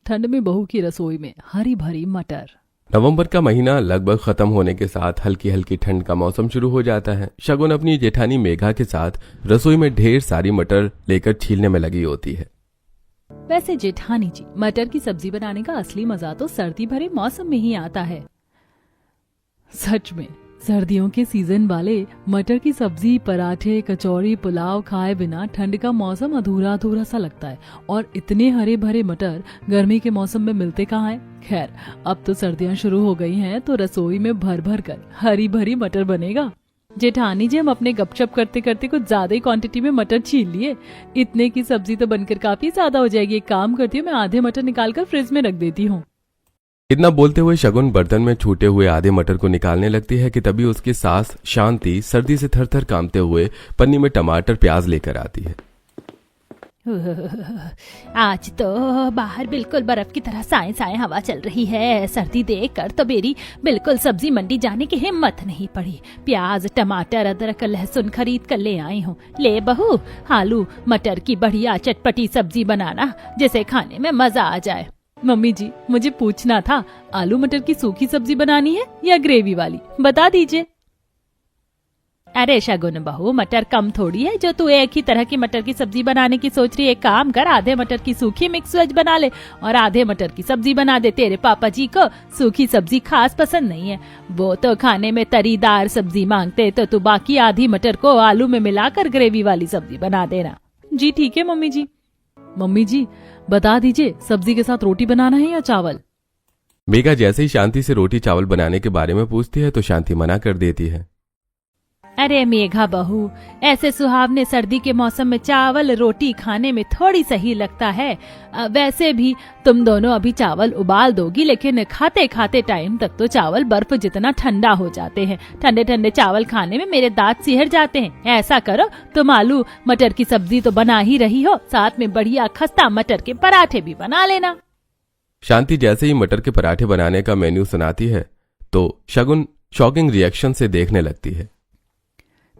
ठंड में बहू की रसोई में हरी भरी मटर। नवंबर का महीना लगभग खत्म होने के साथ हल्की हल्की ठंड का मौसम शुरू हो जाता है। शगुन अपनी जेठानी मेघा के साथ रसोई में ढेर सारी मटर लेकर छीलने में लगी होती है। वैसे जेठानी जी, मटर की सब्जी बनाने का असली मजा तो सर्दी भरे मौसम में ही आता है। सच में सर्दियों के सीजन वाले मटर की सब्जी, पराठे, कचौरी, पुलाव खाए बिना ठंड का मौसम अधूरा अधूरा सा लगता है। और इतने हरे भरे मटर गर्मी के मौसम में मिलते कहाँ हैं? खैर, अब तो सर्दियां शुरू हो गई हैं तो रसोई में भर भर कर हरी भरी मटर बनेगा। जेठानी जी, हम अपने गपशप करते करते कुछ ज्यादा ही क्वांटिटी में मटर छील लिए। इतने की सब्जी तो बनकर काफी ज्यादा हो जाएगी। एक काम करती हूँ, मैं आधे मटर निकाल कर फ्रिज में रख देती हूँ। इतना बोलते हुए शगुन बर्तन में छूटे हुए आधे मटर को निकालने लगती है कि तभी उसकी सास शांति सर्दी से थर थर कांपते हुए पन्नी में टमाटर प्याज लेकर आती है। आज तो बाहर बिल्कुल बर्फ की तरह साए साए हवा चल रही है। सर्दी देखकर तो मेरी बिल्कुल सब्जी मंडी जाने की हिम्मत नहीं पड़ी। प्याज, टमाटर, अदरक, लहसुन खरीद कर ले आई हूँ। ले बहू, आलू मटर की बढ़िया चटपटी सब्जी बनाना जिसे खाने में मजा आ जाए। मम्मी जी, मुझे पूछना था, आलू मटर की सूखी सब्जी बनानी है या ग्रेवी वाली, बता दीजिए। अरे शगुन बहू, मटर कम थोड़ी है जो तू एक ही तरह की मटर की सब्जी बनाने की सोच रही है। एक काम कर, आधे मटर की सूखी मिक्स वेज बना ले और आधे मटर की सब्जी बना दे। तेरे पापा जी को सूखी सब्जी खास पसंद नहीं है, वो तो खाने में तरीदार सब्जी मांगते। तो तू बाकी आधी मटर को आलू में मिलाकर ग्रेवी वाली सब्जी बना देना। जी ठीक है मम्मी जी। मम्मी जी, बता दीजिए, सब्जी के साथ रोटी बनाना है या चावल? मेघा जैसे ही शांति से रोटी चावल बनाने के बारे में पूछती है तो शांति मना कर देती है। अरे मेघा बहू, ऐसे सुहावने सर्दी के मौसम में चावल रोटी खाने में थोड़ी सही लगता है। वैसे भी तुम दोनों अभी चावल उबाल दोगी, लेकिन खाते खाते टाइम तक तो चावल बर्फ जितना ठंडा हो जाते हैं। ठंडे ठंडे चावल खाने में मेरे दांत सिहर जाते हैं। ऐसा करो, तुम आलू मटर की सब्जी तो बना ही रही हो, साथ में बढ़िया खस्ता मटर के पराठे भी बना लेना। शांति जैसे ही मटर के पराठे बनाने का मेन्यू सुनाती है तो शगुन शॉकिंग रिएक्शन से देखने लगती है।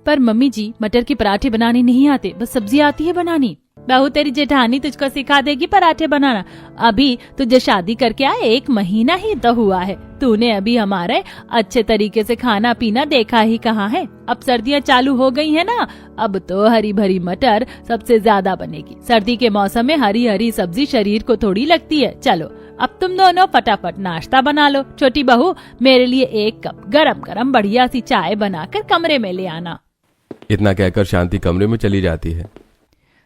पर मम्मी जी, मटर के पराठे बनाने नहीं आते, बस सब्जी आती है बनानी। बहू, तेरी जेठानी तुझको सिखा देगी पराठे बनाना। अभी तुझे शादी करके आए 1 महीना ही तो हुआ है। तूने अभी हमारे अच्छे तरीके से खाना पीना देखा ही कहाँ है। अब सर्दियाँ चालू हो गई है ना, अब तो हरी भरी मटर सबसे ज्यादा बनेगी। सर्दी के मौसम में हरी हरी सब्जी शरीर को थोड़ी लगती है। चलो अब तुम दोनों फटाफट नाश्ता बना लो। छोटी बहू, मेरे लिए 1 कप गरम गरम बढ़िया सी चाय बनाकर कमरे में ले आना। इतना कहकर शांति कमरे में चली जाती है।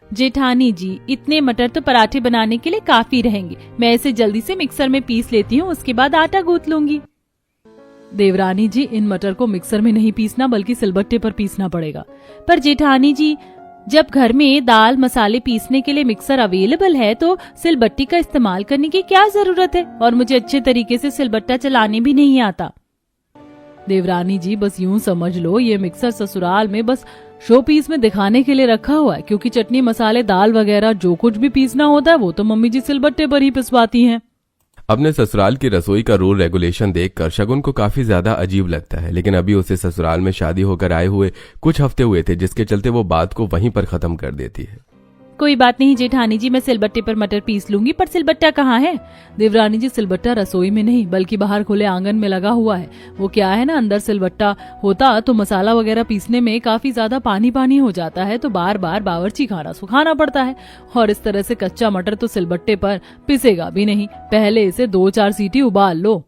जेठानी जी, इतने मटर तो पराठे बनाने के लिए काफी रहेंगे। मैं इसे जल्दी से मिक्सर में पीस लेती हूँ, उसके बाद आटा गूंथ लूंगी। देवरानी जी, इन मटर को मिक्सर में नहीं पीसना बल्कि सिलबट्टे पर पीसना पड़ेगा। पर जेठानी जी, जब घर में दाल मसाले पीसने के लिए मिक्सर अवेलेबल है तो सिलबट्टी का इस्तेमाल करने की क्या जरूरत है? और मुझे अच्छे तरीके से सिलबट्टा चलाने भी नहीं आता। देवरानी जी, बस यूं समझ लो, ये मिक्सर ससुराल में बस शो पीस में दिखाने के लिए रखा हुआ है, क्योंकि चटनी मसाले दाल वगैरह जो कुछ भी पीसना होता है वो तो मम्मी जी सिलबट्टे पर ही पिसवाती हैं। अपने ससुराल की रसोई का रूल रेगुलेशन देखकर शगुन को काफी ज्यादा अजीब लगता है, लेकिन अभी उसे ससुराल में शादी होकर आए हुए कुछ हफ्ते हुए थे, जिसके चलते वो बात को वहीं पर खत्म कर देती है। कोई बात नहीं जेठानी जी, मैं सिलबट्टे पर मटर पीस लूंगी। पर सिलबट्टा कहाँ है? देवरानी जी, सिलबट्टा रसोई में नहीं बल्कि बाहर खुले आंगन में लगा हुआ है। वो क्या है ना, अंदर सिलबट्टा होता तो मसाला वगैरह पीसने में काफी ज्यादा पानी पानी हो जाता है, तो बार बार बावर्ची खाना सुखाना पड़ता है। और इस तरह से कच्चा मटर तो सिलबट्टे पर पिसेगा भी नहीं। पहले इसे 2-4 सीटी उबाल लो।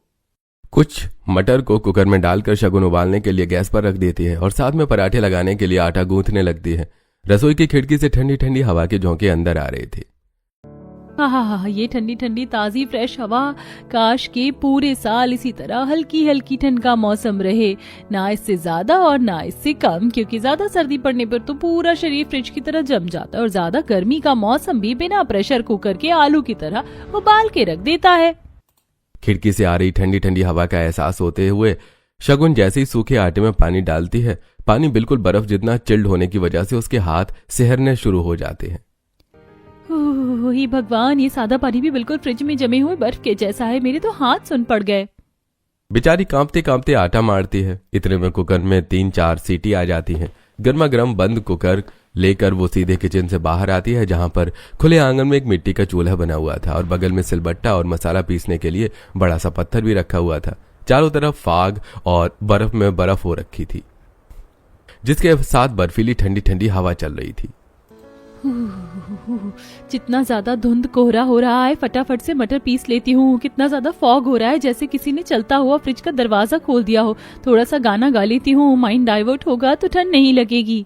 कुछ मटर को कुकर में डालकर शगुन उबालने के लिए गैस पर रख देती है और साथ में पराठे लगाने के लिए आटा गूंथने लगती है। रसोई की खिड़की से ठंडी ठंडी हवा के झोंके अंदर आ रहे थे। हाँ, ये ठंडी ठंडी ताजी फ्रेश हवा, काश के पूरे साल इसी तरह हल्की हल्की ठंड का मौसम रहे, ना इससे ज्यादा और ना इससे कम, क्योंकि ज्यादा सर्दी पड़ने पर तो पूरा शरीर फ्रिज की तरह जम जाता है और ज्यादा गर्मी का मौसम भी बिना प्रेशर कुकर के आलू की तरह उबाल के रख देता है। खिड़की से आ रही ठंडी ठंडी हवा का एहसास होते हुए शगुन जैसे ही सूखे आटे में पानी डालती है, पानी बिल्कुल बर्फ जितना चिल्ड होने की वजह से उसके हाथ सिहरने शुरू हो जाते हैं। हे भगवान, ये सादा पानी भी बिल्कुल फ्रिज में जमे हुए बर्फ के जैसा है। मेरे तो हाथ सुन पड़ गए। बेचारी कांपते कांपते आटा मारती है। इतने में कुकर में 3-4 सीटी आ जाती हैं। गर्मा गर्म बंद कुकर लेकर वो सीधे किचन से बाहर आती है, जहां पर खुले आंगन में एक मिट्टी का चूल्हा बना हुआ था और बगल में सिलबट्टा और मसाला पीसने के लिए बड़ा सा पत्थर भी रखा हुआ था। चारों तरफ फाग और बर्फ में बर्फ हो रखी थी, जिसके साथ बर्फीली ठंडी ठंडी हवा चल रही थी। जितना ज्यादा धुंध कोहरा हो रहा है, फटाफट से मटर पीस लेती हूँ। कितना ज्यादा फॉग हो रहा है, जैसे किसी ने चलता हुआ फ्रिज का दरवाजा खोल दिया हो। थोड़ा सा गाना गा लेती हूँ, माइंड डाइवर्ट होगा तो ठंड नहीं लगेगी।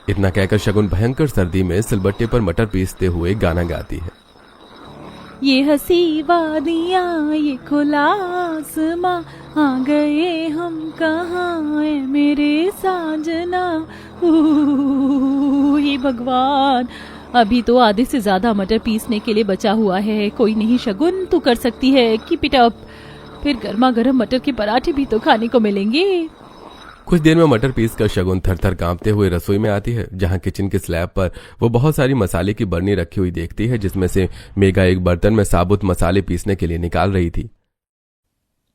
इतना कहकर शगुन भयंकर सर्दी में सिलबट्टे पर मटर पीसते हुए गाना गाती है। ये हंसी वादियाँ, ये खुला आसमां, आ गए हम कहाँ है मेरे साजना। हे भगवान, अभी तो आधे से ज्यादा मटर पीसने के लिए बचा हुआ है। कोई नहीं शगुन, तू कर सकती है, कीप इट अप। फिर गर्मा गर्म मटर के पराठे भी तो खाने को मिलेंगे। कुछ देर में मटर पीस कर शगुन थर थर कांपते हुए रसोई में आती है, जहां किचन के स्लैब पर वो बहुत सारी मसाले की बरनी रखी हुई देखती है, जिसमें से मेघा एक बर्तन में साबुत मसाले पीसने के लिए निकाल रही थी।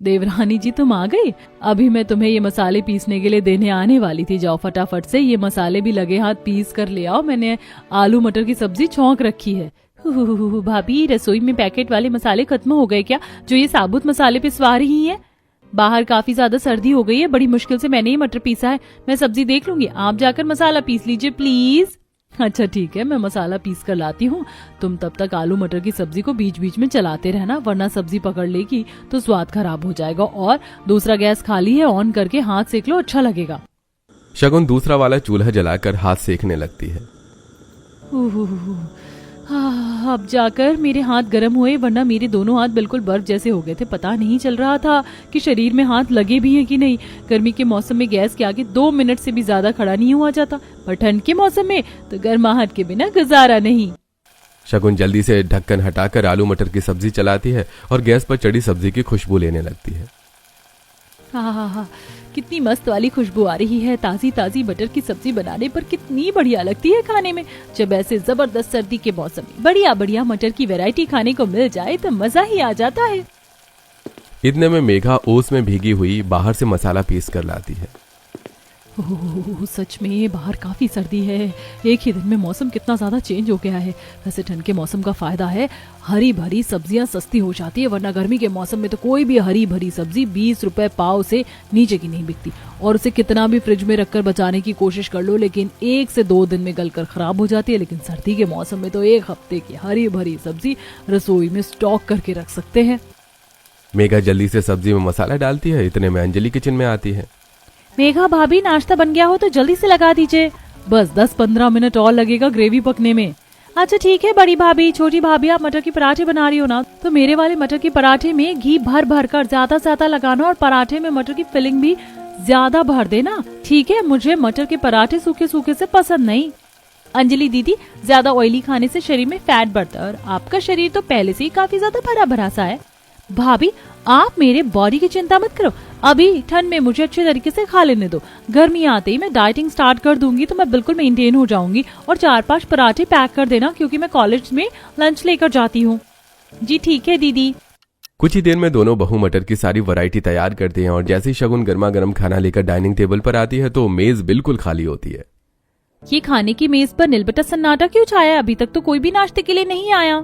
देवरानी जी, तुम आ गई। अभी मैं तुम्हें ये मसाले पीसने के लिए देने आने वाली थी। जाओ फटाफट से ये मसाले भी लगे हाथ पीस कर ले आओ। मैंने आलू मटर की सब्जी छौंक रखी है। भाभी, रसोई में पैकेट वाले मसाले खत्म हो गए क्या, जो ये साबुत मसाले पिसवा रही हैं? बाहर काफी ज्यादा सर्दी हो गई है, बड़ी मुश्किल से मैंने ये मटर पीसा है। मैं सब्जी देख लूंगी, आप जाकर मसाला पीस लीजिए प्लीज। अच्छा ठीक है, मैं मसाला पीस कर लाती हूँ। तुम तब तक आलू मटर की सब्जी को बीच बीच में चलाते रहना, वरना सब्जी पकड़ लेगी तो स्वाद खराब हो जाएगा। और दूसरा गैस खाली है, ऑन करके हाथ सेक लो, अच्छा लगेगा। शगुन दूसरा वाला चूल्हा जलाकर हाथ सेकने लगती है। अब जाकर मेरे हाथ गर्म हुए, वरना मेरे दोनों हाथ बिल्कुल बर्फ जैसे हो गए थे। पता नहीं चल रहा था कि शरीर में हाथ लगे भी हैं कि नहीं। गर्मी के मौसम में गैस के आगे 2 मिनट से भी ज्यादा खड़ा नहीं हुआ जाता, पर ठंड के मौसम में तो गर्माहट के बिना गुजारा नहीं। शगुन जल्दी से ढक्कन हटाकर आलू मटर की सब्जी चलाती है और गैस पर चढ़ी सब्जी की खुशबू लेने लगती है। हाँ, कितनी मस्त वाली खुशबू आ रही है। ताजी ताजी मटर की सब्जी बनाने पर कितनी बढ़िया लगती है खाने में। जब ऐसे जबरदस्त सर्दी के मौसम में बढ़िया बढ़िया मटर की वैरायटी खाने को मिल जाए तो मजा ही आ जाता है। इतने में मेघा ओस में भीगी हुई बाहर से मसाला पीस कर लाती है। ओह, सच में बाहर काफी सर्दी है। एक ही दिन में मौसम कितना ज्यादा चेंज हो गया है। वैसे ठंड के मौसम का फायदा है, हरी भरी सब्जियां सस्ती हो जाती है, वरना गर्मी के मौसम में तो कोई भी हरी भरी सब्जी 20 रुपए पाव से नीचे की नहीं बिकती। और उसे कितना भी फ्रिज में रखकर बचाने की कोशिश कर लो, लेकिन 1 से 2 दिन में गलकर खराब हो जाती है। लेकिन सर्दी के मौसम में तो 1 हफ्ते की हरी भरी सब्जी रसोई में स्टॉक करके रख सकते हैं। मेघा जल्दी से सब्जी में मसाला डालती है। इतने में अंजलि किचन में आती है। मेघा भाभी, नाश्ता बन गया हो तो जल्दी से लगा दीजिए। बस 10-15 मिनट और लगेगा ग्रेवी पकने में। अच्छा ठीक है बड़ी भाभी। छोटी भाभी, आप मटर के पराठे बना रही हो ना, तो मेरे वाले मटर के पराठे में घी भर भर कर ज्यादा ज्यादा लगाना, और पराठे में मटर की फिलिंग भी ज्यादा भर देना, ठीक है? मुझे मटर के पराठे सूखे सूखे से पसंद नहीं। अंजलि दीदी, ज्यादा ऑयली खाने से शरीर में फैट बढ़ता है, और आपका शरीर तो पहले से ही काफी ज्यादा भरा भरा सा है। भाभी, आप मेरे बॉडी की चिंता मत करो। अभी ठंड में मुझे अच्छे तरीके से खा लेने दो। गर्मी आते ही मैं डाइटिंग स्टार्ट कर दूंगी तो मैं बिल्कुल मेंटेन हो जाऊंगी। और 4-5 पराठे पैक कर देना, क्योंकि मैं कॉलेज में लंच लेकर जाती हूँ। जी ठीक है दीदी। कुछ ही देर में दोनों बहू मटर की सारी वैरायटी तैयार करते हैं और जैसे ही शगुन गर्मा गर्म खाना लेकर डाइनिंग टेबल पर आती है तो मेज बिल्कुल खाली होती है। ये खाने की मेज पर नीलबटा सन्नाटा क्यों छाया? अभी तक तो कोई भी नाश्ते के लिए नहीं आया।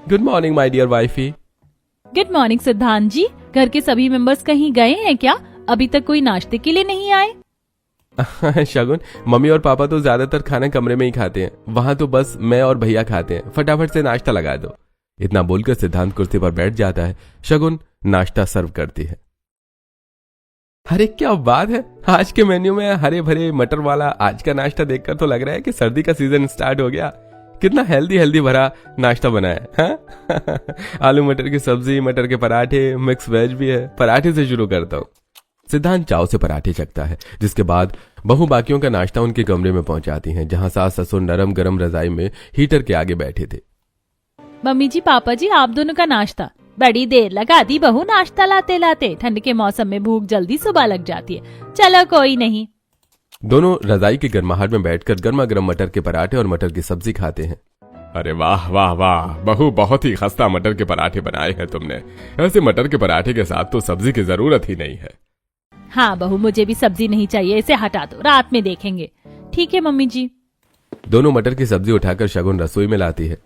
Good morning my dear wifey. Good morning Siddhant ji. घर के सभी मेंबर्स कहीं गए हैं क्या? अभी तक कोई नाश्ते के लिए नहीं आए? शगुन, मम्मी और पापा तो ज्यादातर खाना कमरे में ही खाते हैं, वहां तो बस मैं और भैया खाते हैं। फटाफट से नाश्ता लगा दो। इतना बोलकर सिद्धांत कुर्सी पर बैठ जाता है। शगुन नाश्ता सर्व करती है। अरे क्या बात है, आज के मेन्यू में हरे भरे मटर वाला आज का नाश्ता देखकर तो लग रहा है कि सर्दी का सीजन स्टार्ट हो गया। कितना हेल्दी हेल्दी भरा नाश्ता बना है। आलू मटर की सब्जी, मटर के पराठे, मिक्स वेज भी है। पराठे से शुरू करता हूँ। सिद्धांत चाव से पराठे चखता है, जिसके बाद बहू बाकियों का नाश्ता उनके कमरे में पहुंचाती हैं, जहां सास ससुर नरम गरम रजाई में हीटर के आगे बैठे थे। मम्मी जी, पापा जी, आप दोनों का नाश्ता। बड़ी देर लगा दी बहू नाश्ता लाते लाते। ठंड के मौसम में भूख जल्दी सुबह लग जाती है। चलो कोई नहीं। दोनों रजाई की गर्माहट में बैठकर गर्मा गर्म मटर के पराठे और मटर की सब्जी खाते हैं। अरे वाह वाह वाह बहू, बहुत ही खस्ता मटर के पराठे बनाए हैं तुमने। ऐसे मटर के पराठे के साथ तो सब्जी की जरूरत ही नहीं है। हाँ बहू, मुझे भी सब्जी नहीं चाहिए, इसे हटा दो, रात में देखेंगे। ठीक है मम्मी जी। दोनों मटर की सब्जी उठाकर शगुन रसोई में लाती है।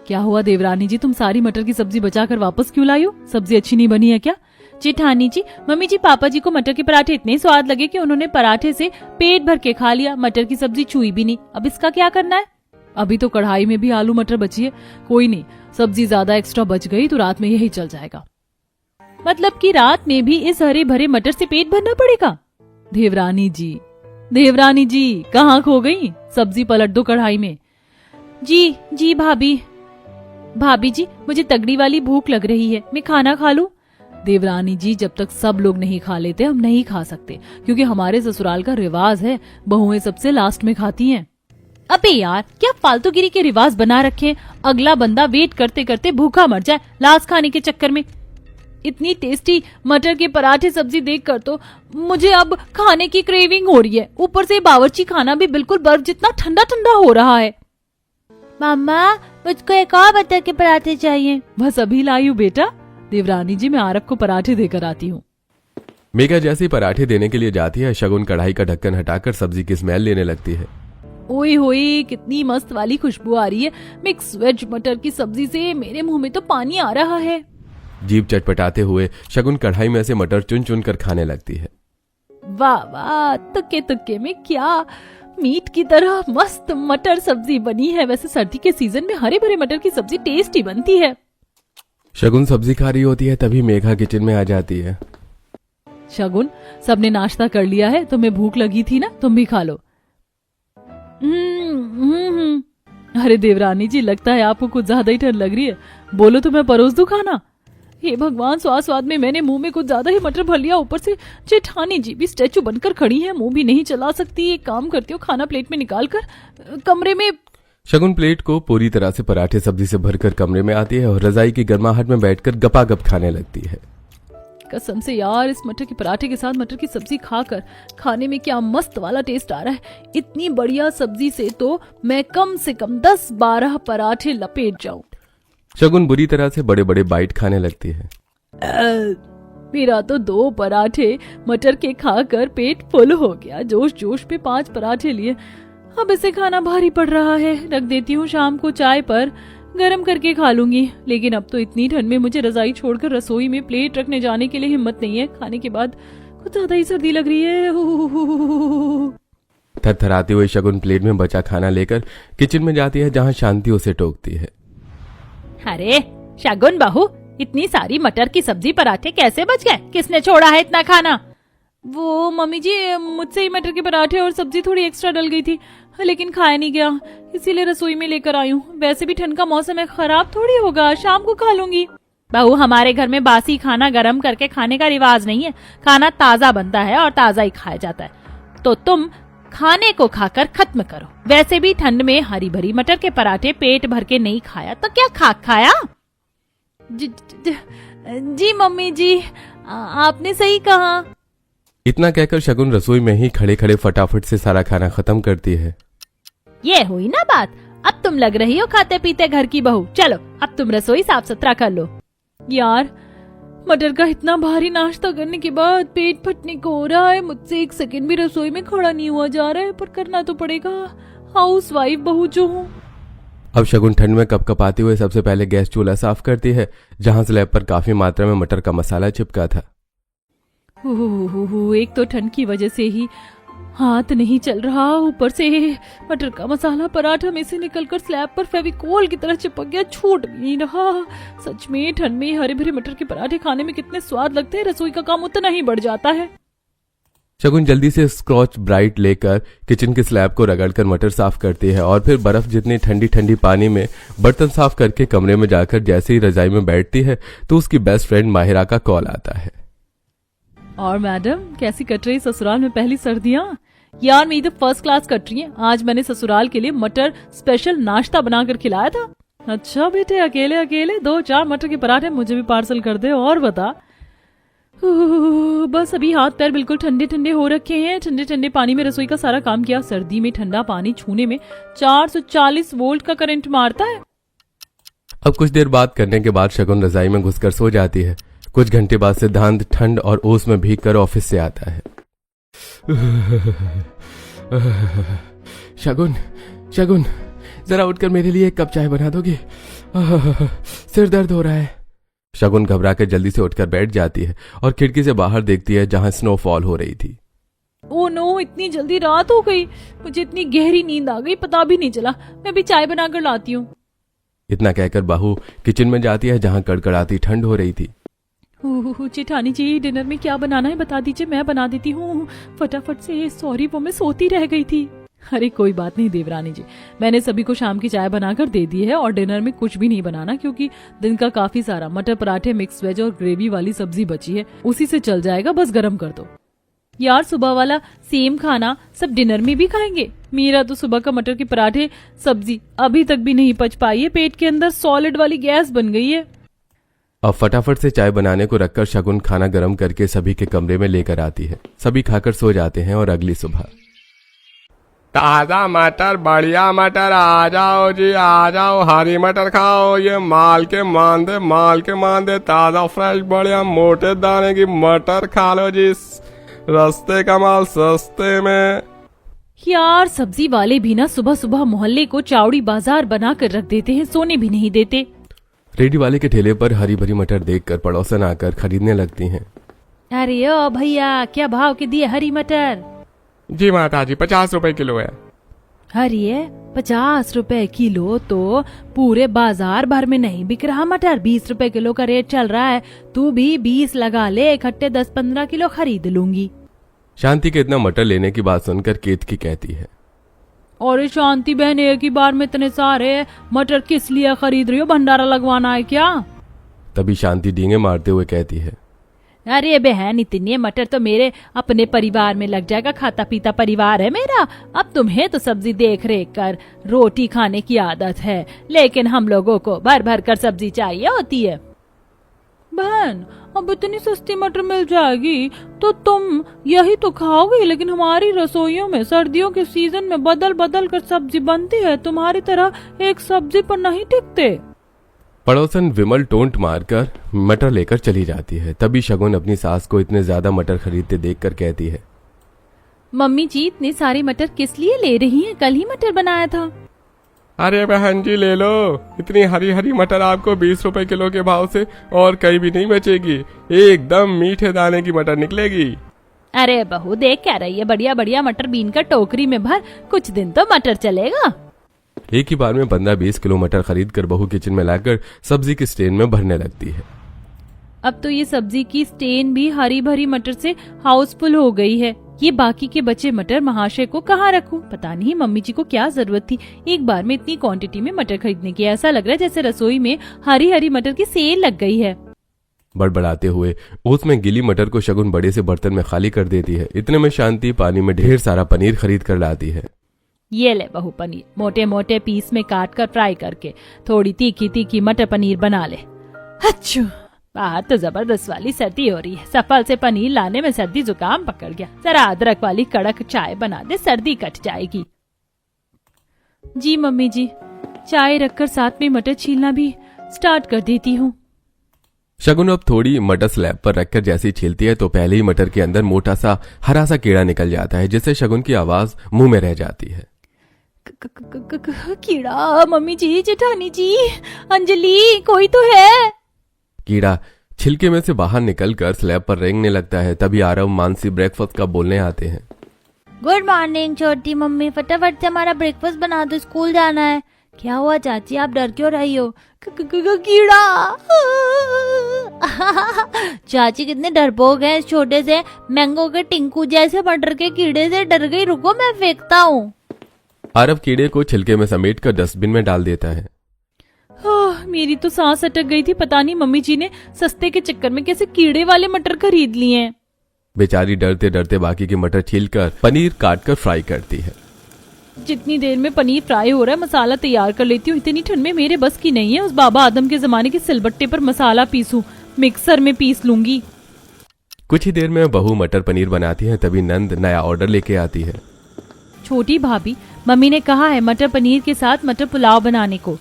क्या हुआ देवरानी जी, तुम सारी मटर की सब्जी बचाकर वापस क्यों लाई हो? सब्जी अच्छी नहीं बनी है क्या? जेठानी जी, मम्मी जी, पापा जी को मटर के पराठे इतने स्वाद लगे कि उन्होंने पराठे से पेट भर के खा लिया, मटर की सब्जी छुई भी नहीं। अब इसका क्या करना है? अभी तो कढ़ाई में भी आलू मटर बची है, कोई नहीं, सब्जी ज्यादा एक्स्ट्रा बच गई तो रात में यही चल जाएगा। मतलब कि रात में भी इस हरे भरे मटर से पेट भरना पड़ेगा? देवरानी जी कहाँ खो गई? सब्जी पलट दो कढ़ाई में। जी भाभी जी, मुझे तगड़ी वाली भूख लग रही है, मैं खाना खा लूं? देवरानी जी, जब तक सब लोग नहीं खा लेते हम नहीं खा सकते, क्योंकि हमारे ससुराल का रिवाज है, बहुएं सबसे लास्ट में खाती हैं। अबे यार, क्या फालतूगिरी के रिवाज बना रखे हैं? अगला बंदा वेट करते करते भूखा मर जाए लास्ट खाने के चक्कर में। इतनी टेस्टी मटर के पराठे सब्जी देखकर तो मुझे अब खाने की क्रेविंग हो रही है। ऊपर से बावर्ची खाना भी बिल्कुल बर्फ जितना ठंडा ठंडा हो रहा है। मामा, मुझको एक और मटर के पराठे चाहिए। बस अभी लाई हूँ बेटा। देवरानी जी, मैं आरव को पराठे देकर आती हूँ। मेघा जैसे ही पराठे देने के लिए जाती है, शगुन कढ़ाई का ढक्कन हटाकर सब्जी की स्मेल लेने लगती है। ओए होए, कितनी मस्त वाली खुशबू आ रही है। मिक्स वेज मटर की सब्जी से मेरे मुंह में तो पानी आ रहा है। जीभ चटपटाते हुए शगुन कढ़ाई में से मटर चुन चुन कर खाने लगती है। वाह वाह, तुक्के तुक्के में क्या मीट की तरह मस्त मटर सब्जी बनी है। वैसे सर्दी के सीजन में हरे भरे मटर की सब्जी टेस्टी बनती है। शगुन सब्जी खा रही होती है, तभी मेघा किचन में आ जाती है। शगुन, सबने नाश्ता कर लिया है, तुम्हें भूख लगी थी ना, तुम भी खा लो। अरे देवरानी जी, लगता है आपको कुछ ज्यादा ही ठंड लग रही है। बोलो तो मैं परोस दूं खाना। हे भगवान, स्वाद में मैंने मुंह में कुछ ज्यादा ही मटर भर लिया। ऊपर से जेठानी जी भी स्टैचू बनकर खड़ी है, मुंह भी नहीं चला सकती। एक काम करती हूँ, खाना प्लेट में निकाल कर कमरे में। शगुन प्लेट को पूरी तरह से पराठे सब्जी से भरकर कमरे में आती है और रजाई की गर्माहट में बैठकर गपागप खाने लगती है। कसम से यार, इस मटर के पराठे के साथ मटर की सब्जी खाकर खाने में क्या मस्त वाला टेस्ट आ रहा है। इतनी बढ़िया सब्जी से तो मैं कम से कम 10-12 पराठे लपेट जाऊं। शगुन बुरी तरह से बड़े बड़े बाइट खाने लगती है। मेरा तो 2 पराठे मटर के खाकर पेट फुल हो गया। जोश जोश पे 5 पराठे लिए। अब इसे खाना भारी पड़ रहा है। रख देती हूँ, शाम को चाय पर गरम करके खा लूंगी। लेकिन अब तो इतनी ठंड में मुझे रजाई छोड़कर रसोई में प्लेट रखने जाने के लिए हिम्मत नहीं है। खाने के बाद कुछ ज्यादा ही सर्दी लग रही है। थरथराते हुए शगुन प्लेट में बचा खाना लेकर किचन में जाती है, जहाँ शांति उसे टोकती है। अरे शगुन बहू, इतनी सारी मटर की सब्जी पराठे कैसे बच गए? किसने छोड़ा है इतना खाना? वो मम्मी जी, मुझसे ही मटर के पराठे और सब्जी थोड़ी एक्स्ट्रा डल गई थी, लेकिन खाया नहीं गया, इसीलिए रसोई में लेकर आई हूँ। वैसे भी ठंड का मौसम है, खराब थोड़ी होगा, शाम को खा लूंगी। बहू, हमारे घर में बासी खाना गरम करके खाने का रिवाज नहीं है। खाना ताजा बनता है और ताजा ही खाया जाता है। तो तुम खाने को खाकर खत्म करो। वैसे भी ठंड में हरी भरी मटर के पराठे पेट भर के नहीं खाया तो क्या खाया? जी मम्मी जी, आपने सही कहा। इतना कहकर शगुन रसोई में ही खड़े खड़े फटाफट से सारा खाना खत्म करती है। ये हुई ना बात। अब तुम लग रही हो खाते पीते घर की बहू। चलो, अब तुम रसोई साफ सुथरा कर लो। यार, मटर का इतना भारी नाश्ता करने के बाद पेट फटने को हो रहा है। मुझसे एक सेकंड भी रसोई में खड़ा नहीं हुआ जा रहा है, पर करना तो पड़ेगा, हाउस वाइफ बहू जो हूँ। अब शगुन ठंड में कपकपाते हुए सबसे पहले गैस चूल्हा साफ करती है, जहाँ स्लैब पर काफी मात्रा में मटर का मसाला चिपका था। एक तो ठंड की वजह से ही हाथ नहीं चल रहा, ऊपर से मटर का मसाला पराठा में से निकलकर स्लैब पर फेविकोल की तरह चिपक गया, छूट भी नहीं रहा। सच में ठंड में हरे भरे मटर के पराठे खाने में कितने स्वाद लगते हैं, रसोई का काम उतना ही बढ़ जाता है। शगुन जल्दी से स्कॉच ब्राइट लेकर किचन के स्लैब को रगड़कर मटर साफ करती है और फिर बर्फ जितनी ठंडी ठंडी पानी में बर्तन साफ करके कमरे में जाकर जैसे ही रजाई में बैठती है तो उसकी बेस्ट फ्रेंड माहिरा का कॉल आता है। और मैडम, कैसी कट रही ससुराल में पहली सर्दियाँ? यार, मेरी तो फर्स्ट क्लास कट रही है। आज मैंने ससुराल के लिए मटर स्पेशल नाश्ता बनाकर खिलाया था। अच्छा बेटे, अकेले अकेले 2-4 मटर के पराठे मुझे भी पार्सल कर दे। और बता। बस अभी हाथ पैर बिल्कुल ठंडे ठंडे हो रखे हैं। ठंडे ठंडे पानी में रसोई का सारा काम किया। सर्दी में ठंडा पानी छूने में 440 वोल्ट का करंट मारता है। अब कुछ देर बात करने के बाद शगुन रजाई में घुसकर सो जाती है। कुछ घंटे बाद सिद्धांत ठंड और ओस में भीग कर ऑफिस से आता है। शगुन, शगुन, जरा उठकर मेरे लिए एक कप चाय बना दोगे? सिर दर्द हो रहा है। शगुन घबराकर जल्दी से उठकर बैठ जाती है और खिड़की से बाहर देखती है जहां स्नोफॉल हो रही थी। ओ नो, इतनी जल्दी रात हो गई, मुझे इतनी गहरी नींद आ गई, पता भी नहीं चला। मैं भी चाय बनाकर लाती हूँ। इतना कहकर बहू किचन में जाती है जहां कड़कड़ाती ठंड हो रही थी। जेठानी जी, डिनर में क्या बनाना है बता दीजिए, मैं बना देती हूँ फटाफट से। सॉरी, वो मैं सोती रह गई थी। अरे कोई बात नहीं देवरानी जी, मैंने सभी को शाम की चाय बनाकर दे दी है और डिनर में कुछ भी नहीं बनाना, क्योंकि दिन का काफी सारा मटर पराठे, मिक्स वेज और ग्रेवी वाली सब्जी बची है, उसी से चल जाएगा, बस गरम कर दो। यार, सुबह वाला सेम खाना सब डिनर में भी खाएंगे? मेरा तो सुबह का मटर के पराठे सब्जी अभी तक भी नहीं पच पाई है, पेट के अंदर सॉलिड वाली गैस बन गई है। अब फटाफट से चाय बनाने को रखकर शगुन खाना गर्म करके सभी के कमरे में लेकर आती है। सभी खाकर सो जाते हैं और अगली सुबह, ताजा मटर, बढ़िया मटर, आ जाओ जी आ जाओ, हरी मटर खाओ, ये माल के मांदे ताजा फ्रेश बढ़िया मोटे दाने की मटर खा लो जी, रस्ते का माल सस्ते में। यार, सब्जी वाले भी ना सुबह सुबह मोहल्ले को चावड़ी बाजार बना कर रख देते हैं, सोने भी नहीं देते। रेडी वाले के ठेले पर हरी भरी मटर देखकर पड़ोसन आकर खरीदने लगती हैं। अरे ओ भैया, क्या भाव के दिए हरी मटर? जी माता जी, 50 रुपए किलो है। हरी है 50 रुपए किलो? तो पूरे बाजार भर में नहीं बिक रहा मटर, 20 रुपए किलो का रेट चल रहा है। तू भी 20 लगा ले, इकट्ठे 10-15 किलो खरीद लूंगी। शांति के इतना मटर लेने की बात सुनकर केतकी कहती है, और शांति बहन, एक ही बार में इतने सारे मटर किस लिए खरीद रही हो? भंडारा लगवाना है क्या? तभी शांति डींगे मारते हुए कहती है, अरे बहन, इतने मटर तो मेरे अपने परिवार में लग जाएगा, खाता पीता परिवार है मेरा। अब तुम्हें तो सब्जी देख रेख कर रोटी खाने की आदत है, लेकिन हम लोगों को भर भर कर सब्जी चाहिए होती है। बहन, अब इतनी सस्ती मटर मिल जाएगी तो तुम यही तो खाओगी, लेकिन हमारी रसोइयों में सर्दियों के सीजन में बदल बदल कर सब्जी बनती है, तुम्हारी तरह एक सब्जी पर नहीं टिकते। पड़ोसन विमल टोंट मारकर मटर लेकर चली जाती है। तभी शगुन अपनी सास को इतने ज्यादा मटर खरीदते देखकर कहती है, मम्मी जी, इतने सारे मटर किस लिए ले रही हैं? कल ही मटर बनाया था। अरे बहन जी, ले लो, इतनी हरी हरी मटर आपको 20 रुपए किलो के भाव से और कहीं भी नहीं बचेगी, एकदम मीठे दाने की मटर निकलेगी। अरे बहू, देख क्या रही है, बढ़िया बढ़िया मटर बीन कर टोकरी में भर, कुछ दिन तो मटर चलेगा। एक ही बार में 15-20 किलो मटर खरीद कर बहू किचन में लाकर सब्जी की स्टेन में भरने लगती है। अब तो ये सब्जी की स्टेन भी हरी भरी मटर से हाउसफुल हो गई है। ये बाकी के बचे मटर महाशय को कहाँ रखूं? पता नहीं मम्मी जी को क्या जरूरत थी एक बार में इतनी क्वांटिटी में मटर खरीदने की। ऐसा लग रहा है जैसे रसोई में हरी हरी मटर की सेल लग गई है। बड़बड़ाते हुए उसमें गिली मटर को शगुन बड़े से बर्तन में खाली कर देती है। इतने में शांति पानी में ढेर सारा पनीर खरीद कर लाती है। ये ले बहू पनीर, मोटे मोटे पीस में काट कर फ्राई करके थोड़ी तीखी तीखी मटर पनीर बना ले। अच्छू, बाहर तो जबरदस्त वाली सर्दी हो रही है, सफल से पनीर लाने में सर्दी जुकाम पकड़ गया। जरा अदरक वाली कड़क चाय बना दे, सर्दी कट जाएगी। जी मम्मी जी, चाय रखकर साथ में मटर छीलना भी स्टार्ट कर देती हूँ। शगुन अब थोड़ी मटर स्लैब पर रखकर जैसी छीलती है तो पहले ही मटर के अंदर मोटा सा हरा सा कीड़ा निकल जाता है, जिससे शगुन की आवाज मुंह में रह जाती है। कीड़ा? मम्मी जी, जेठानी जी, अंजलि, कोई तो है। कीड़ा छिलके में से बाहर निकलकर स्लैब पर रेंगने लगता है। तभी आरव मानसी ब्रेकफास्ट का बोलने आते हैं। गुड मॉर्निंग छोटी मम्मी, फटाफट से हमारा ब्रेकफास्ट बना दो, स्कूल जाना है। क्या हुआ चाची, आप डर क्यों रही हो? कीड़ा। चाची कितने डरपोक हैं, इस छोटे से मैंगो के टिंकू जैसे मटर के कीड़े से डर गई। रुको मैं फेंकता हूँ। आरव कीड़े को छिलके में समेटकर डस्टबिन में डाल देता है। मेरी तो सांस अटक गई थी, पता नहीं मम्मी जी ने सस्ते के चक्कर में कैसे कीड़े वाले मटर खरीद लिए हैं। बेचारी डरते डरते बाकी के मटर छीलकर पनीर काटकर फ्राई करती है। जितनी देर में पनीर फ्राई हो रहा है मसाला तैयार कर लेती हूँ। इतनी ठंड में मेरे बस की नहीं है उस बाबा आदम के जमाने के सिलबट्टे पर मसाला पीसूं, मिक्सर में पीस लूंगी। कुछ ही देर में बहू मटर पनीर बनाती है। तभी नंद नया ऑर्डर लेके आती है। छोटी भाभी, मम्मी ने कहा है मटर पनीर के साथ मटर पुलाव बनाने को।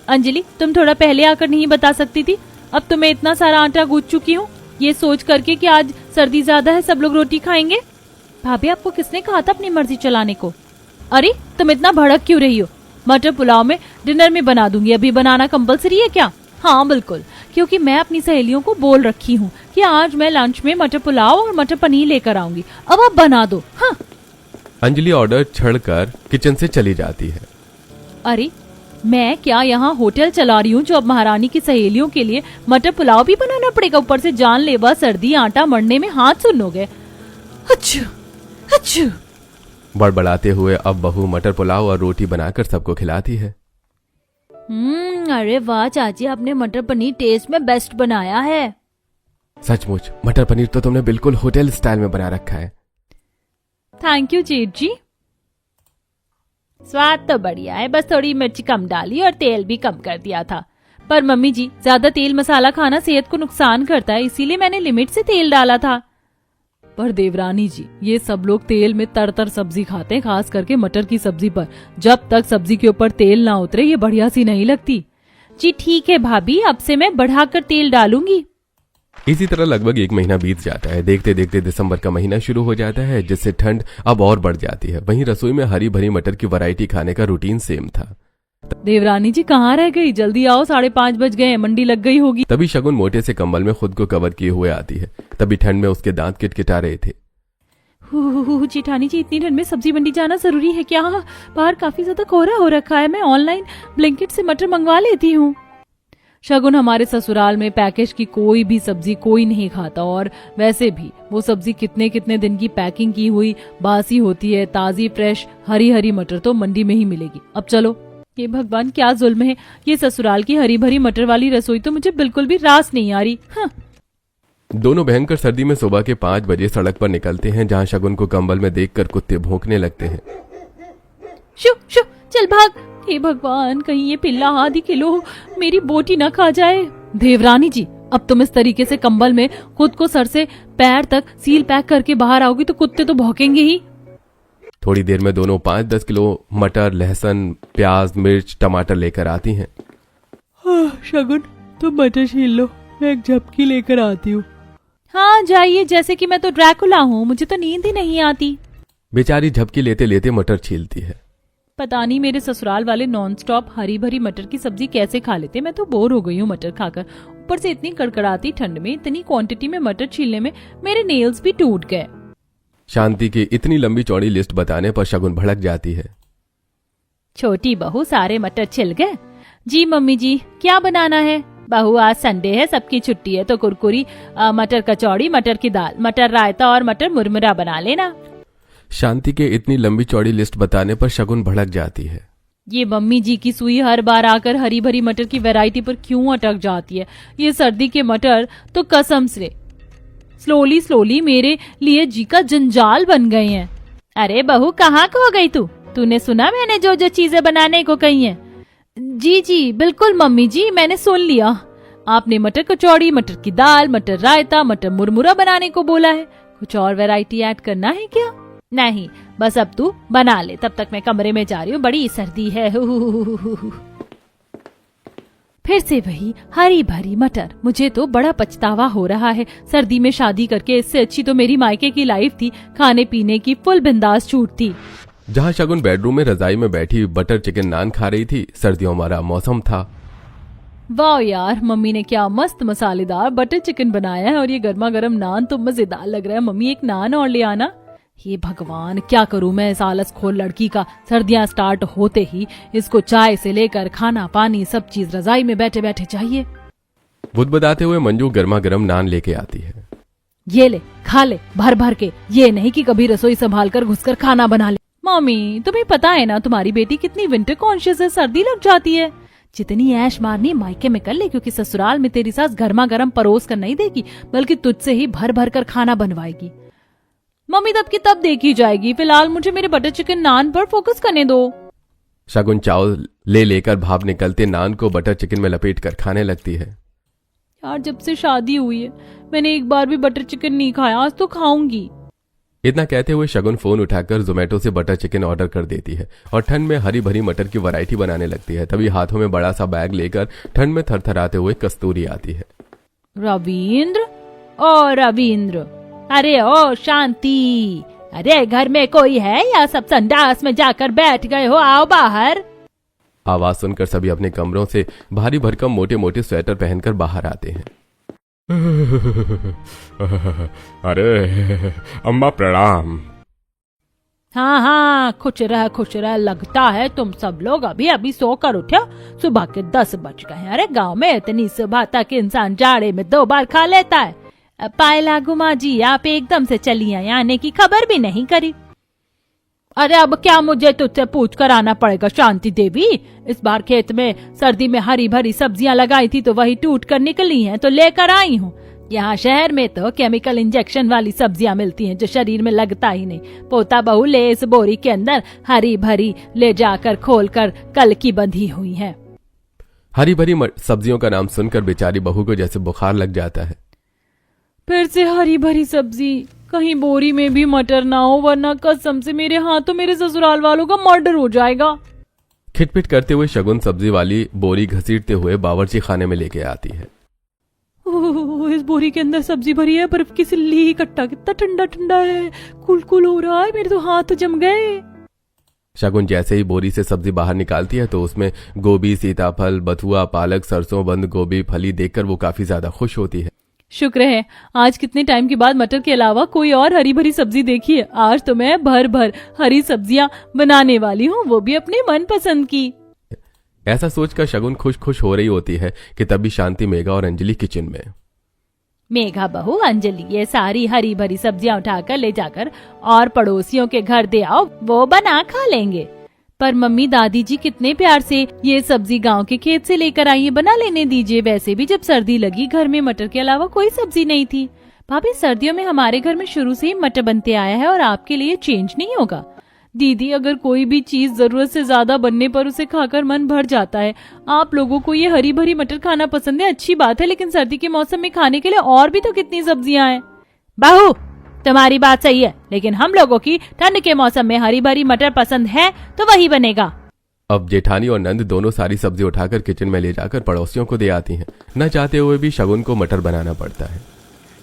अंजलि, तुम थोड़ा पहले आकर नहीं बता सकती थी? अब तो मैं इतना सारा आटा गूंथ चुकी हूँ, ये सोच करके कि आज सर्दी ज्यादा है, सब लोग रोटी खाएंगे। भाभी, आपको किसने कहा था अपनी मर्जी चलाने को? अरे तुम इतना भड़क क्यों रही हो? मटर पुलाव में डिनर में बना दूंगी। अभी बनाना कंपलसरी है क्या? हाँ बिल्कुल, क्योंकि मैं अपनी सहेलियों को बोल रखी हूँ कि आज मैं लंच में मटर पुलाव और मटर पनीर लेकर आऊंगी। अब आप बना दो। हाँ। अंजलि ऑर्डर छड़कर किचन से चली जाती है। अरे मैं क्या यहाँ होटल चला रही हूँ जो अब महारानी की सहेलियों के लिए मटर पुलाव भी बनाना पड़ेगा? ऊपर से जानलेवा सर्दी, आटा मरने में हाथ सुन हो गए। अच्छू अच्छू। बड़बड़ाते हुए अब बहू मटर पुलाव और रोटी बनाकर सबको खिलाती है। अरे वाह चाची, आपने मटर पनीर टेस्ट में बेस्ट बनाया है। सचमुच मटर पनीर तो तुमने बिल्कुल होटल स्टाइल में बना रखा है। थैंक यू जेठ जी। स्वाद तो बढ़िया है, बस थोड़ी मिर्च कम डाली और तेल भी कम कर दिया था। पर मम्मी जी, ज्यादा तेल मसाला खाना सेहत को नुकसान करता है, इसीलिए मैंने लिमिट से तेल डाला था। पर देवरानी जी, ये सब लोग तेल में तर सब्जी खाते हैं, खास करके मटर की सब्जी पर। जब तक सब्जी के ऊपर तेल ना उतरे ये बढ़िया सी नहीं लगती। जी ठीक है भाभी, अब से मैं बढ़ाकर तेल डालूंगी। इसी तरह लगभग 1 महीना बीत जाता है। देखते देखते दिसंबर का महीना शुरू हो जाता है, जिससे ठंड अब और बढ़ जाती है। वहीं रसोई में हरी भरी मटर की वैरायटी खाने का रूटीन सेम था। देवरानी जी कहाँ रह गई? जल्दी आओ, 5:30 बज गए, मंडी लग गई होगी। तभी शगुन मोटे से कंबल में खुद को कवर किए हुए आती है। तभी ठंड में उसके दांत किटकिटा रहे थे। जेठानी जी, इतनी ठंड में सब्जी मंडी जाना जरूरी है क्या? बाहर काफी ज्यादा कोहरा हो रखा है, मैं ऑनलाइन ब्लिंकिट से मटर मंगवा लेती हूँ। शगुन, हमारे ससुराल में पैकेज की कोई भी सब्जी कोई नहीं खाता, और वैसे भी वो सब्जी कितने कितने दिन की पैकिंग की हुई बासी होती है। ताजी फ्रेश हरी हरी मटर तो मंडी में ही मिलेगी। अब चलो। ये भगवान क्या जुल्म है, ये ससुराल की हरी भरी मटर वाली रसोई तो मुझे बिल्कुल भी रास नहीं आ रही। हाँ। दोनों भयंकर सर्दी में सुबह के 5 बजे सड़क पर निकलते हैं, जहाँ शगुन को कंबल में देखकर कुत्ते भौंकने लगते हैं। शु शु, चल भाग। हे भगवान, कहीं ये पिल्ला आधी किलो मेरी बोटी न खा जाए। देवरानी जी, अब तुम इस तरीके से कंबल में खुद को सर से पैर तक सील पैक करके बाहर आओगी तो कुत्ते तो भौंकेंगे ही। थोड़ी देर में दोनों 5-10 किलो मटर, लहसुन, प्याज, मिर्च, टमाटर लेकर आती हैं। शगुन, तुम मटर छील लो, मैं एक झपकी लेकर आती हूँ। हाँ जाइए, जैसे कि मैं तो ड्रैकुला हूँ, मुझे तो नींद ही नहीं आती। बेचारी झपकी लेते लेते मटर छीलती है। पता नहीं मेरे ससुराल वाले नॉनस्टॉप हरी भरी मटर की सब्जी कैसे खा लेते। मैं तो बोर हो गई हूँ मटर खाकर। ऊपर से इतनी कड़कड़ाती ठंड में इतनी क्वांटिटी में मटर छीलने में मेरे नेल्स भी टूट गए। शांति की इतनी लंबी चौड़ी लिस्ट बताने पर शगुन भड़क जाती है। छोटी बहू, सारे मटर छिल गए? जी मम्मी जी, क्या बनाना है? बहू, आज संडे है, सबकी छुट्टी है, तो कुरकुरी मटर कचौड़ी, मटर की दाल, मटर रायता और मटर मुरमुरा बना लेना। शांति के इतनी लंबी चौड़ी लिस्ट बताने पर शगुन भड़क जाती है। ये मम्मी जी की सुई हर बार आकर हरी भरी मटर की वैरायटी पर क्यों अटक जाती है? ये सर्दी के मटर तो कसम से स्लोली स्लोली मेरे लिए जी का जंजाल बन गए हैं। अरे बहू, कहाँ खो गई तू? तूने सुना मैंने जो जो चीजें बनाने को कही हैं? जी जी बिल्कुल मम्मी जी, मैंने सुन लिया। आपने मटर कचौड़ी, मटर की दाल, मटर रायता, मटर मुरमुरा बनाने को बोला है। कुछ और वैरायटी ऐड करना है क्या? नहीं, बस अब तू बना ले, तब तक मैं कमरे में जा रही हूँ, बड़ी सर्दी है। फिर से वही हरी भरी मटर। मुझे तो बड़ा पछतावा हो रहा है। सर्दी में शादी करके इससे अच्छी तो मेरी मायके की लाइफ थी, खाने पीने की फुल बिंदास छूट थी। जहाँ शगुन बेडरूम में रजाई में बैठी बटर चिकन नान खा रही थी, सर्दियों वाला मौसम था। वाह यार, मम्मी ने क्या मस्त मसालेदार बटर चिकन बनाया है, और ये गर्मा गर्म नान तो मजेदार लग रहा है। मम्मी, एक नान और ले आना। हे भगवान, क्या करूं मैं इस आलस खोल लड़की का। सर्दियां स्टार्ट होते ही इसको चाय से लेकर खाना पानी सब चीज रजाई में बैठे बैठे चाहिए। बुदबुदाते हुए मंजू गर्मा गर्म नान लेके आती है। ये ले, खा ले भर भर के, ये नहीं कि कभी रसोई संभाल कर घुसकर खाना बना ले। मम्मी, तुम्हें पता है ना तुम्हारी बेटी कितनी विंटर कॉन्शियस है, सर्दी लग जाती है। जितनी ऐश मारनी मायके में कर ले, क्योंकि ससुराल में तेरी सास गर्मा गर्म परोस कर नहीं देगी, बल्कि तुझसे ही भर भर कर खाना बनवाएगी। मम्मी, तब की तब देखी जाएगी, फिलहाल मुझे मेरे बटर चिकन नान पर फोकस करने दो। शगुन चावल ले लेकर भाप निकलते नान को बटर चिकन में लपेट कर खाने लगती है। यार, जब से शादी हुई है मैंने एक बार भी बटर चिकन नहीं खाया, आज तो खाऊंगी। इतना कहते हुए शगुन फोन उठाकर जोमेटो से बटर चिकन ऑर्डर कर देती है और ठंड में हरी भरी मटर की वैरायटी बनाने लगती है। तभी हाथों में बड़ा सा बैग लेकर ठंड में थरथराते हुए कस्तूरी आती है। रविंद्र, ओ रविंद्र, अरे ओ शांति, अरे घर में कोई है या सब संडास में जाकर बैठ गए हो? आओ बाहर। आवाज सुनकर सभी अपने कमरों से भारी भरकम मोटे मोटे स्वेटर पहनकर बाहर आते हैं। अरे अम्मा प्रणाम। हाँ हाँ, खुश रह। लगता है तुम सब लोग अभी अभी सोकर उठे। सुबह के 10 बज गए हैं। अरे गांव में इतनी सुबह तक इंसान जाड़े में 2 बार खा लेता है। पायला गुमा जी, आप एकदम से चली आई, आने की खबर भी नहीं करी। अरे अब क्या मुझे तुझसे पूछ कर आना पड़ेगा शांति देवी? इस बार खेत में सर्दी में हरी भरी सब्जियां लगाई थी तो वही टूट कर निकली हैं, तो लेकर आई हूँ। यहाँ शहर में तो केमिकल इंजेक्शन वाली सब्जियां मिलती हैं जो शरीर में लगता ही नहीं। पोता बहू ले इस बोरी के अंदर हरी भरी ले जाकर खोलकर कल की बंधी हुई है। हरी भरी सब्जियों का नाम सुनकर बेचारी बहू को जैसे बुखार लग जाता है। फिर से हरी भरी सब्जी, कहीं बोरी में भी मटर ना हो, वरना कसम से मेरे हाथों मेरे ससुराल वालों का मर्डर हो जाएगा। खिटपिट करते हुए शगुन सब्जी वाली बोरी घसीटते हुए बावर्ची खाने में लेके आती है। ओह, इस बोरी के अंदर सब्जी भरी है, बर्फ की सिल्ली, कट्टा कितना ठंडा ठंडा है, कुल हो रहा है, मेरे तो हाथ जम गए। शगुन जैसे ही बोरी से सब्जी बाहर निकालती है तो उसमें गोभी, सीताफल, बथुआ, पालक, सरसों, बंद गोभी, फली देखकर वो काफी ज्यादा खुश होती है। शुक्र है आज कितने टाइम के बाद मटर के अलावा कोई और हरी भरी सब्जी देखी है। आज तो मैं भर भर हरी सब्जियां बनाने वाली हूँ, वो भी अपने मन पसंद की। ऐसा सोचकर शगुन खुश हो रही होती है कि तभी शांति, मेघा और अंजलि किचन में। मेघा बहू, अंजलि, ये सारी हरी भरी सब्जियां उठाकर ले जाकर और पड़ोसियों के घर दे आओ, वो बना खा लेंगे। पर मम्मी दादी जी कितने प्यार से ये सब्जी गांव के खेत से लेकर आई है, बना लेने दीजिए। वैसे भी जब सर्दी लगी घर में मटर के अलावा कोई सब्जी नहीं थी। भाभी, सर्दियों में हमारे घर में शुरू से ही मटर बनते आया है और आपके लिए चेंज नहीं होगा। दीदी, अगर कोई भी चीज जरूरत से ज्यादा बनने पर उसे खाकर मन भर जाता है। आप लोगों को ये हरी भरी मटर खाना पसंद है, अच्छी बात है, लेकिन सर्दी के मौसम में खाने के लिए और भी तो कितनी सब्जियां हैं। बहू, तुम्हारी बात सही है, लेकिन हम लोगों की ठंड के मौसम में हरी भरी मटर पसंद है तो वही बनेगा। अब जेठानी और नंद दोनों सारी सब्जी उठाकर किचन में ले जाकर पड़ोसियों को दे आती हैं। न चाहते हुए भी शगुन को मटर बनाना पड़ता है।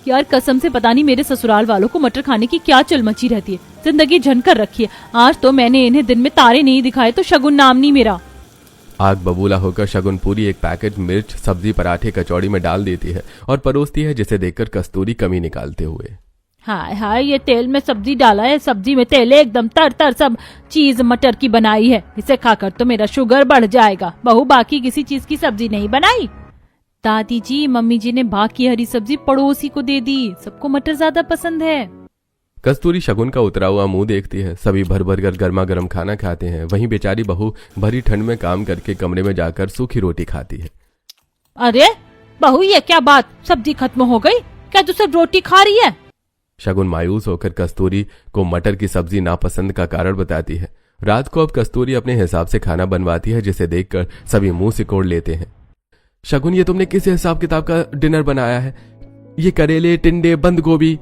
यार कसम से पता नहीं मेरे ससुराल वालों को मटर खाने की क्या चल मची रहती है। जिंदगी झनकर रखी है। आज तो मैंने इन्हें दिन में तारे नहीं दिखाए तो शगुन नाम नहीं मेरा। आग बबूला होकर शगुन पूरी एक पैकेट मिर्च, सब्जी, पराठे, कचौड़ी में डाल देती है और परोसती है, जिसे देखकर कस्तूरी कमी निकालते हुए। हाय हाय, ये तेल में सब्जी डाला है, सब्जी में तेल एकदम तर सब चीज मटर की बनाई है। इसे खाकर तो मेरा शुगर बढ़ जाएगा। बहू, बाकी किसी चीज की सब्जी नहीं बनाई? दादी जी, मम्मी जी ने बाकी हरी सब्जी पड़ोसी को दे दी, सबको मटर ज्यादा पसंद है। कस्तूरी शगुन का उतरा हुआ मुंह देखती है। सभी भर भर कर गर्मा गर्म खाना खाते हैं। वहीं बेचारी बहू भरी ठंड में काम करके कमरे में जाकर सूखी रोटी खाती है। अरे बहू, ये क्या बात, सब्जी खत्म हो गई क्या? तू सिर्फ रोटी खा रही है? शगुन मायूस होकर कस्तूरी को मटर की सब्जी नापसंद का कारण बताती है। रात को अब कस्तूरी अपने हिसाब से खाना बनवाती है, जिसे देखकर सभी मुंह सिकोड़ लेते हैं। शगुन, ये तुमने किस हिसाब किताब का डिनर बनाया है? ये करेले, टिंडे, बंद गोभी।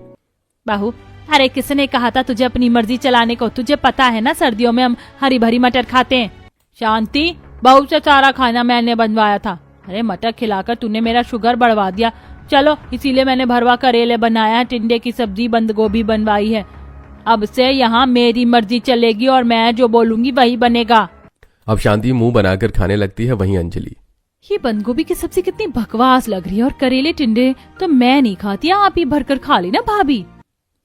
बहू, अरे किसने कहा था तुझे अपनी मर्जी चलाने को? तुझे पता है ना सर्दियों में हम हरी भरी मटर खाते हैं। शांति, बहू से सारा खाना मैंने बनवाया था। अरे मटर खिलाकर तूने मेरा शुगर बढ़वा दिया। चलो, इसीलिए मैंने भरवा करेले बनाया है, टिंडे की सब्जी, बंद गोभी बनवाई है। अब से यहाँ मेरी मर्जी चलेगी और मैं जो बोलूंगी वही बनेगा। अब शांति मुंह बनाकर खाने लगती है। वहीं अंजलि, ये बंद गोभी की सब्जी कितनी बकवास लग रही है, और करेले टिंडे तो मैं नहीं खाती, आप ही भरकर खा लेना भाभी।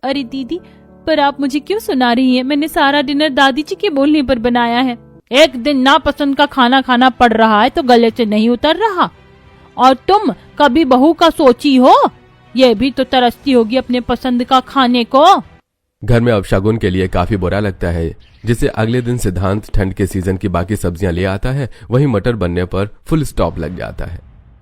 अरे दीदी, पर आप मुझे क्यों सुना रही हैं? मैंने सारा डिनर दादी जी के बोलने पर बनाया है। एक दिन नापसंद का खाना खाना पड़ रहा है तो गले से नहीं उतर रहा। और तुम कभी बहू का सोची हो? ये भी तो तरसती होगी अपने पसंद का खाने को। घर में अब शगुन के लिए काफी बुरा लगता है, जिसे अगले दिन सिद्धांत ठंड के सीजन की बाकी सब्जियां ले आता है। वहीं मटर बनने पर फुल स्टॉप लग जाता है।